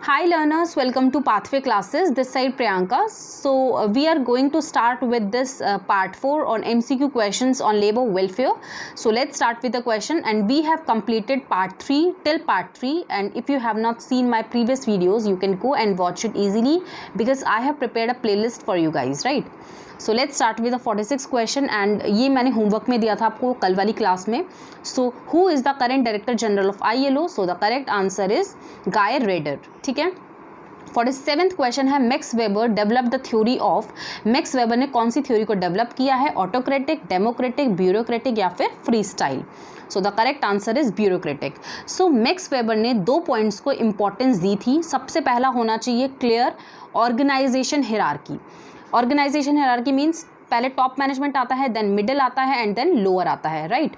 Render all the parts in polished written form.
Hi learners, welcome to Pathway classes. This side Priyanka. So we are going to start with this part 4 on MCQ questions on labor welfare. So let's start with the question, and we have completed part 3 till part 3, and if you have not seen my previous videos you can go and watch it easily because I have prepared a playlist for you guys, right? So let's start with the 46 question and ये मैंने homework में दिया था आपको कल वाली class में. So who is the current director general of ILO? So the correct answer is guy raider. ठीक है. 47th क्वेश्चन है max weber develop the theory of. Max weber ने कौन सी थ्योरी को डेवलप किया है? ऑटोक्रेटिक, डेमोक्रेटिक, ब्यूरोक्रेटिक या फिर free style? So the correct answer is bureaucratic. So max weber ने 2 पॉइंट्स को इंपॉर्टेंस दी थी. सबसे पहला होना चाहिए clear organisation hierarchy. Organisation hierarchy means पहले टॉप मैनेजमेंट आता है, देन मिडिल आता है एंड देन लोअर आता है, राइट?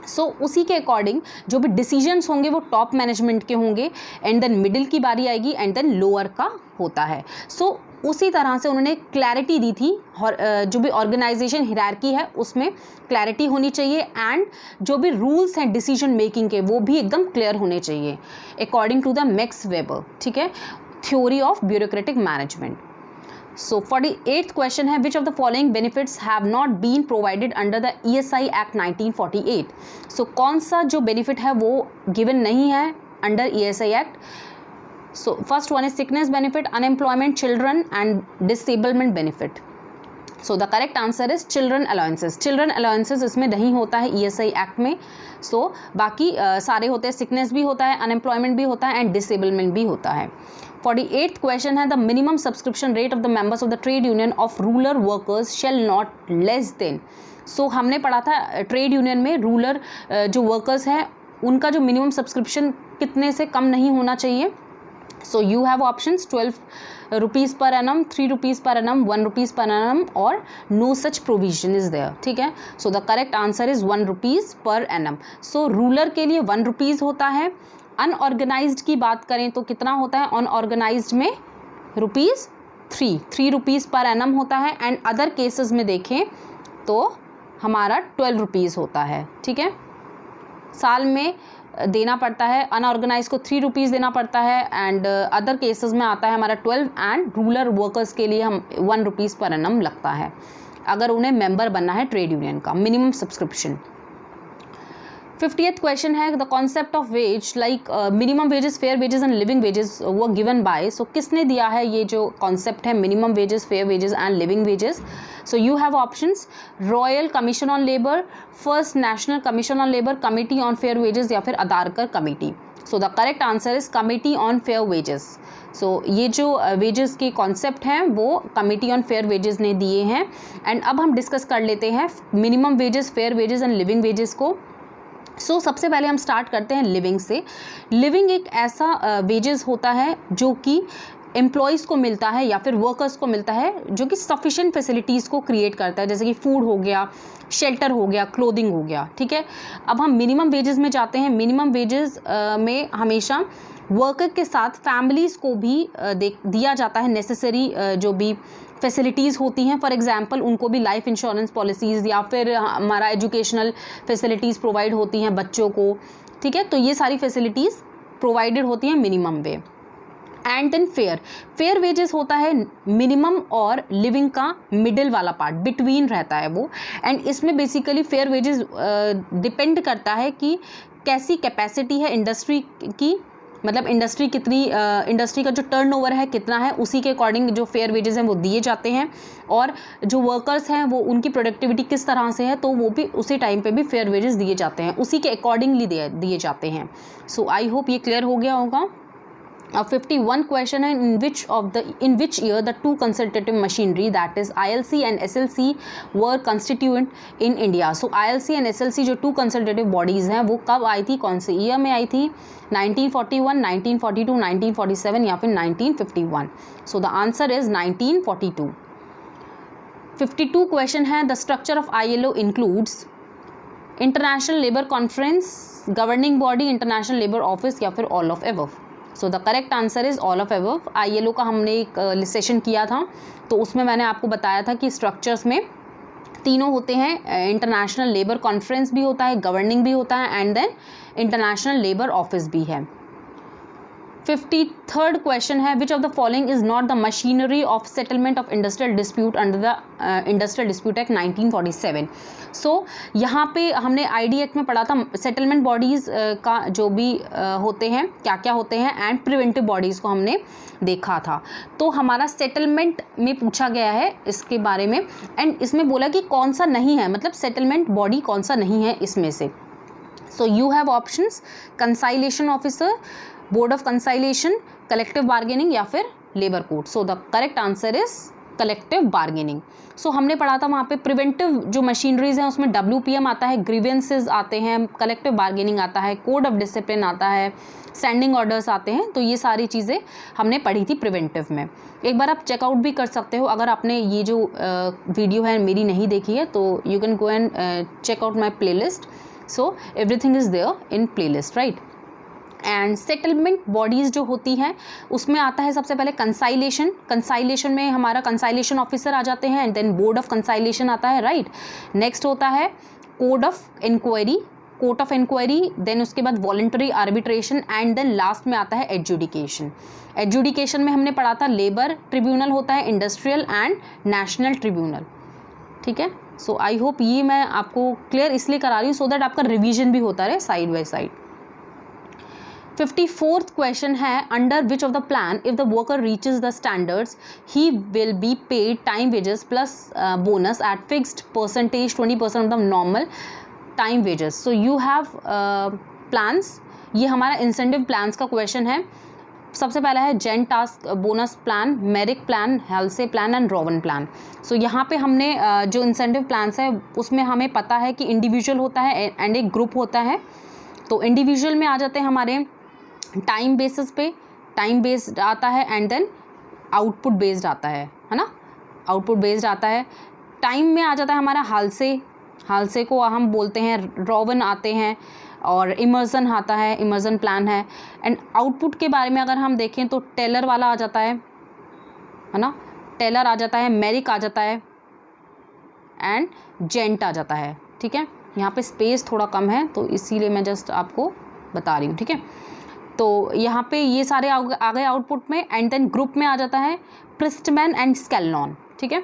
सो उसी के अकॉर्डिंग जो भी डिसीजंस होंगे वो टॉप मैनेजमेंट के होंगे एंड देन मिडिल की बारी आएगी एंड देन लोअर का होता है. सो उसी तरह से उन्होंने क्लैरिटी दी थी. जो भी ऑर्गेनाइजेशन हिरार्की है उसमें क्लैरिटी होनी चाहिए एंड जो भी रूल्स हैं डिसीजन मेकिंग के वो भी एकदम क्लियर होने चाहिए according to the Max Weber. ठीक है. Theory of bureaucratic management. So 48th question है which of the following benefits have not been provided under the ESI Act 1948? So कौन सा जो benefit है वो given नहीं है under ESI Act? So first one is sickness benefit, unemployment, children and disablement benefit. So the correct answer is children allowances. Children allowances इसमें नहीं होता है ESI एक्ट में. सो बाकी सारे होते हैं. सिकनेस भी होता है, अनएम्प्लॉयमेंट भी होता है एंड डिसेबलमेंट भी होता है. 48th क्वेश्चन है the minimum subscription rate of the members of the trade union of rural workers shall not less than. So हमने पढ़ा था ट्रेड यूनियन में रूरल जो वर्कर्स हैं उनका जो मिनिमम सब्सक्रिप्शन कितने से कम नहीं होना चाहिए. So you have options 12 rupees per annum, 3 rupees per annum, 1 rupees per annum or no such provision is there. ठीक है. So the correct answer is 1 rupees per annum. So ruler के लिए 1 rupees होता है. अनऑर्गेनाइज्ड की बात करें तो कितना होता है? अनऑर्गेनाइज्ड में रुपीज़ 3 रुपीज़ पर एनम होता है एंड अदर केसेस में देखें तो हमारा 12 रुपीज़ होता है. ठीक है. साल में देना पड़ता है. अनऑर्गेनाइज को 3 रुपीज़ देना पड़ता है एंड अदर केसेस में आता है हमारा 12 एंड रूरल वर्कर्स के लिए हम 1 रुपीज़ पर एनम लगता है अगर उन्हें मेंबर बनना है ट्रेड यूनियन का. Minimum subscription. 50th क्वेश्चन है the concept of wage like minimum wages, fair wages and living wages वो गिवन बाय. सो किसने दिया है ये जो कॉन्सेप्ट है minimum wages, fair wages and living wages? So you have options royal commission on labour, first national commission on labour, committee on fair wages या फिर Adarkar committee. So the correct answer is committee on fair wages. So ये जो wages के concept हैं वो committee on fair wages ने दिए हैं. एंड अब हम डिस्कस कर लेते हैं minimum wages, fair wages and living wages को. सो सबसे पहले हम स्टार्ट करते हैं लिविंग से. लिविंग एक ऐसा वेजेस होता है जो कि एम्प्लॉयज़ को मिलता है या फिर वर्कर्स को मिलता है जो कि सफिशेंट फैसिलिटीज़ को क्रिएट करता है, जैसे कि फूड हो गया, शेल्टर हो गया, क्लोथिंग हो गया. ठीक है. अब हम मिनिमम वेजेस में जाते हैं. मिनिमम वेजेस में हमेशा वर्कर के साथ फैमिलीज़ को भी दिया जाता है नेसेसरी जो भी फैसिलिटीज़ होती हैं. फॉर एग्जांपल उनको भी लाइफ इंश्योरेंस पॉलिसीज़ या फिर हमारा एजुकेशनल फैसिलिटीज़ प्रोवाइड होती हैं बच्चों को. ठीक है. तो ये सारी फैसिलिटीज़ प्रोवाइडेड होती हैं minimum way. And then fair wages होता है मिनिमम और लिविंग का मिडिल वाला पार्ट, बिटवीन रहता है वो. एंड इसमें बेसिकली फेयर वेजेस डिपेंड करता है कि कैसी कैपेसिटी है इंडस्ट्री की, मतलब इंडस्ट्री कितनी इंडस्ट्री का जो टर्नओवर है कितना है, उसी के अकॉर्डिंग जो फेयर वेजेस हैं वो दिए जाते हैं. और जो वर्कर्स हैं वो उनकी प्रोडक्टिविटी किस तरह से है तो वो भी उसी टाइम पे भी फेयर वेजेस दिए जाते हैं, उसी के अकॉर्डिंगली दिए जाते हैं. सो आई होप ये क्लियर हो गया होगा. 51 क्वेश्चन है in which year the two consultative machinery that is ILC and SLC were constituent in India. So ILC and SLC जो two consultative bodies हैं वो कब आई थी, कौन से ईयर में आई थी? 1941, 1942, 1947 या फिर 1951. So the answer is 1942. 52 question है the structure of ILO includes international labour conference, governing body, international labour office या फिर all of above. So the correct answer is all of above. ILO का हमने एक सेशन किया था तो उसमें मैंने आपको बताया था कि स्ट्रक्चर्स में तीनों होते हैं. इंटरनेशनल लेबर कॉन्फ्रेंस भी होता है, गवर्निंग भी होता है and then international labour office भी है. 53rd क्वेश्चन है, which of the following is not the machinery of settlement of industrial dispute under the industrial dispute act 1947. So यहाँ पे हमने ID एक्ट में पढ़ा था सेटलमेंट बॉडीज़ का जो भी होते हैं, क्या क्या होते हैं, एंड प्रिवेंटिव बॉडीज़ को हमने देखा था. तो हमारा सेटलमेंट में पूछा गया है इसके बारे में, एंड इसमें बोला कि कौन सा नहीं है, मतलब सेटलमेंट बॉडी कौन सा नहीं है इसमें से. So you have options, conciliation officer, board of conciliation, collective bargaining या फिर labour court. So the correct answer is collective bargaining. So हमने पढ़ा था वहाँ पे प्रिवेंटिव जो मशीनरीज हैं उसमें WPM आता है, ग्रीवेंसेस आते हैं, कलेक्टिव बार्गेनिंग आता है, कोड ऑफ डिसिप्लिन आता है, स्टैंडिंग ऑर्डर्स आते हैं. तो ये सारी चीज़ें हमने पढ़ी थी प्रिवेंटिव में. एक बार आप चेकआउट भी कर सकते हो अगर आपने ये जो वीडियो है मेरी नहीं देखी है, तो you can go and check out my playlist. So everything is there in playlist, right. And settlement bodies जो होती हैं उसमें आता है सबसे पहले कंसाइलेशन. कंसाइलेशन में हमारा कंसाइलेशन ऑफिसर आ जाते हैं, and then board of conciliation आता है, राइट. नेक्स्ट होता है court of inquiry, court of inquiry, then उसके बाद voluntary arbitration, and then last में आता है एडजुडिकेशन. एडजुडिकेशन में हमने पढ़ा था लेबर ट्रिब्यूनल होता है, इंडस्ट्रियल एंड नेशनल ट्रिब्यूनल. ठीक है. सो आई होप ये मैं आपको क्लियर इसलिए करा रही हूँ सो दैट आपका रिवीजन भी होता रहे side by side. 54th question है, under which of the plan if the worker reaches the standards he will be paid time wages plus bonus at fixed percentage 20% of the normal time wages. So you have plans. ये हमारा incentive plans का question है. सबसे पहला है जेन task bonus plan, Merrick plan, Halsey plan and Rowan plan. So यहाँ पे हमने जो इंसेंटिव प्लान्स है उसमें हमें पता है कि इंडिविजुअल होता है एंड एक ग्रुप होता है. तो इंडिविजुअल में आ जाते हैं हमारे टाइम बेसिस पे, टाइम बेस्ड आता है, एंड देन आउटपुट बेस्ड आता है ना, आउटपुट बेस्ड आता है. टाइम में आ जाता है हमारा हालसे, हालसे को हम बोलते हैं, रोवन आते हैं, और इमर्जन आता है, इमर्जन प्लान है. एंड आउटपुट के बारे में अगर हम देखें तो टेलर वाला आ जाता है ना, टेलर आ जाता है, मेरिक आ जाता है, एंड जेंट आ जाता है. ठीक है. यहाँ पे स्पेस थोड़ा कम है तो इसीलिए मैं जस्ट आपको बता रही हूँ. ठीक है. तो यहाँ पे ये सारे आ गए आउटपुट में, एंड देन ग्रुप में आ जाता है प्रिस्टमैन एंड स्केलनॉन. ठीक है.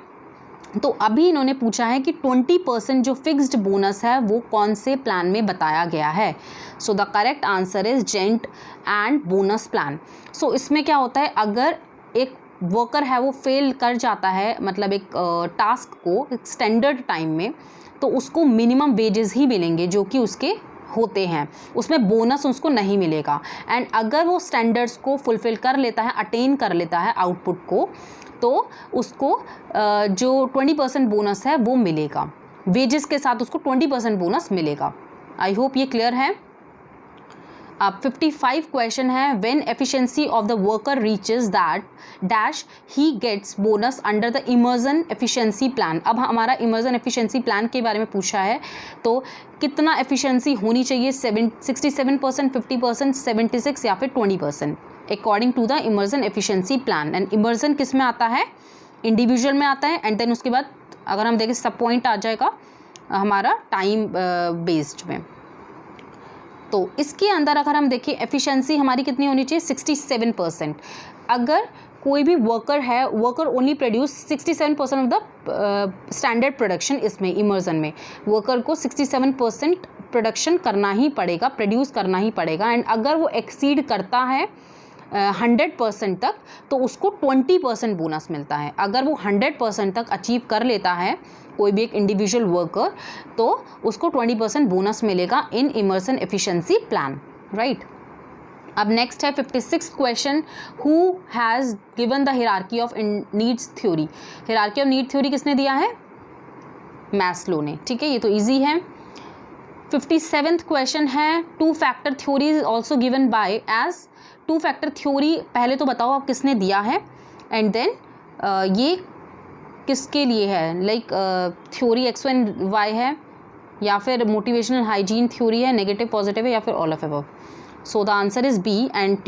तो अभी इन्होंने पूछा है कि 20% जो फिक्स्ड बोनस है वो कौन से प्लान में बताया गया है. So the correct answer is Gantt and bonus plan. So इसमें क्या होता है, अगर एक वर्कर है वो फेल कर जाता है, मतलब एक टास्क को स्टैंडर्ड टाइम में, तो उसको मिनिमम वेजेस ही मिलेंगे जो कि उसके होते हैं, उसमें बोनस उसको नहीं मिलेगा. एंड अगर वो स्टैंडर्ड्स को फुलफ़िल कर लेता है, अटेन कर लेता है आउटपुट को, तो उसको जो 20% बोनस है वो मिलेगा, वेजेस के साथ उसको 20% बोनस मिलेगा. आई होप ये क्लियर है. अब 55 क्वेश्चन है, when efficiency of the worker reaches that dash he gets bonus under the Emerson efficiency plan. अब हमारा इमर्जन एफिशिएंसी प्लान के बारे में पूछा है, तो कितना एफिशिएंसी होनी चाहिए, 67%, 50%, 76 या फिर 20% according to the Emerson efficiency plan. And Emerson किस में आता है, इंडिविजुअल में आता है, एंड देन उसके बाद अगर हम देखें सब पॉइंट आ जाएगा हमारा टाइम बेस्ड में. तो इसके अंदर अगर हम देखें एफिशिएंसी हमारी कितनी होनी चाहिए, 67%. अगर कोई भी वर्कर है, worker only produce 67% of the standard production, इसमें इमर्जन में वर्कर को 67% प्रोडक्शन करना ही पड़ेगा, प्रोड्यूस करना ही पड़ेगा. एंड अगर वो एक्सीड करता है 100% तक तो उसको 20% बोनस मिलता है. अगर वो 100% तक अचीव कर लेता है कोई भी एक इंडिविजुअल वर्कर, तो उसको 20% बोनस मिलेगा इन इमर्जन एफिशिएंसी प्लान, राइट. अब नेक्स्ट है 56 question, who has given the hierarchy of needs theory. Hierarchy of need theory किसने दिया है, मैस्लो ने. ठीक है, ये तो इजी है. 57th क्वेश्चन है, two factor theory is also given by age. Two factor theory पहले तो बताओ आप किसने दिया है, एंड देन ये किसके लिए है, लाइक थ्योरी X1Y है, या फिर मोटिवेशनल हाइजीन थ्योरी है, नेगेटिव पॉजिटिव है, या फिर all of above. So the answer is B. And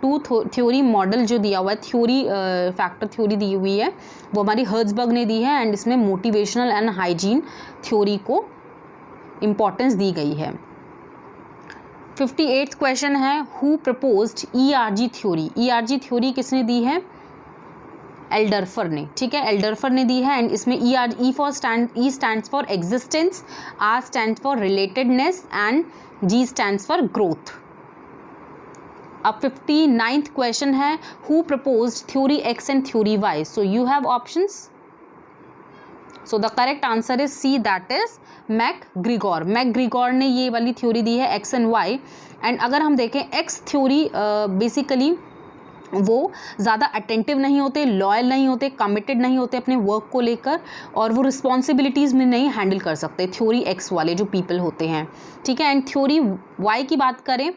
two theory model जो दिया हुआ है, थ्योरी फैक्टर थ्योरी दी हुई है वो हमारी हर्ट्ज़बर्ग ने दी है, एंड इसमें मोटिवेशनल एंड हाइजीन थ्योरी को इम्पॉर्टेंस दी गई है. 58th क्वेश्चन है, who proposed ERG theory. ERG theory किसने दी है? एल्डरफर ने, ठीक है, एल्डरफर ने दी है। एंड इसमें E stands for existence, R stands for relatedness and G stands for growth. अब 59th क्वेश्चन है, who proposed theory X and theory Y। So you have options. So the correct answer is C, that is McGregor. McGregor ने ये वाली theory दी है X and Y। And अगर हम देखें X theory basically वो ज़्यादा अटेंटिव नहीं होते, लॉयल नहीं होते, कमिटेड नहीं होते अपने वर्क को लेकर, और वो रिस्पॉन्सिबिलिटीज़ में नहीं हैंडल कर सकते थ्योरी X वाले जो पीपल होते हैं, ठीक है। एंड थ्योरी Y की बात करें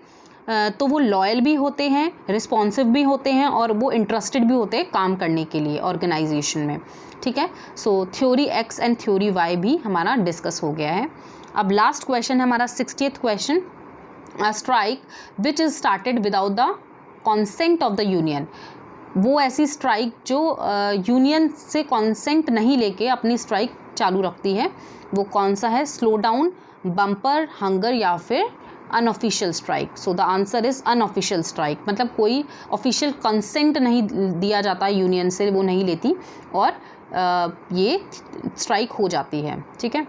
तो वो लॉयल भी होते हैं, रिस्पॉन्सिव भी होते हैं, और वो इंटरेस्टेड भी होते हैं काम करने के लिए ऑर्गेनाइजेशन में, ठीक है। सो theory X and theory Y भी हमारा डिस्कस हो गया है। अब लास्ट क्वेश्चन है हमारा 60th question, a strike which is started without the consent of the union. वो ऐसी स्ट्राइक जो यूनियन से कॉन्सेंट नहीं लेके अपनी स्ट्राइक चालू रखती है, वो कौन सा है? स्लो डाउन, बम्पर, हंगर या फिर unofficial strike. So the answer is unofficial strike, मतलब कोई ऑफिशियल कंसेंट नहीं दिया जाता यूनियन से, वो नहीं लेती और ये स्ट्राइक हो जाती है, ठीक है।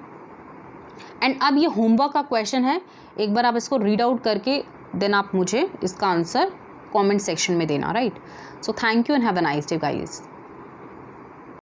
एंड अब ये होमवर्क का क्वेश्चन है, एक बार आप इसको रीड आउट करके देन आप मुझे इसका आंसर कमेंट सेक्शन में देना, right. So thank you and have a nice day guys.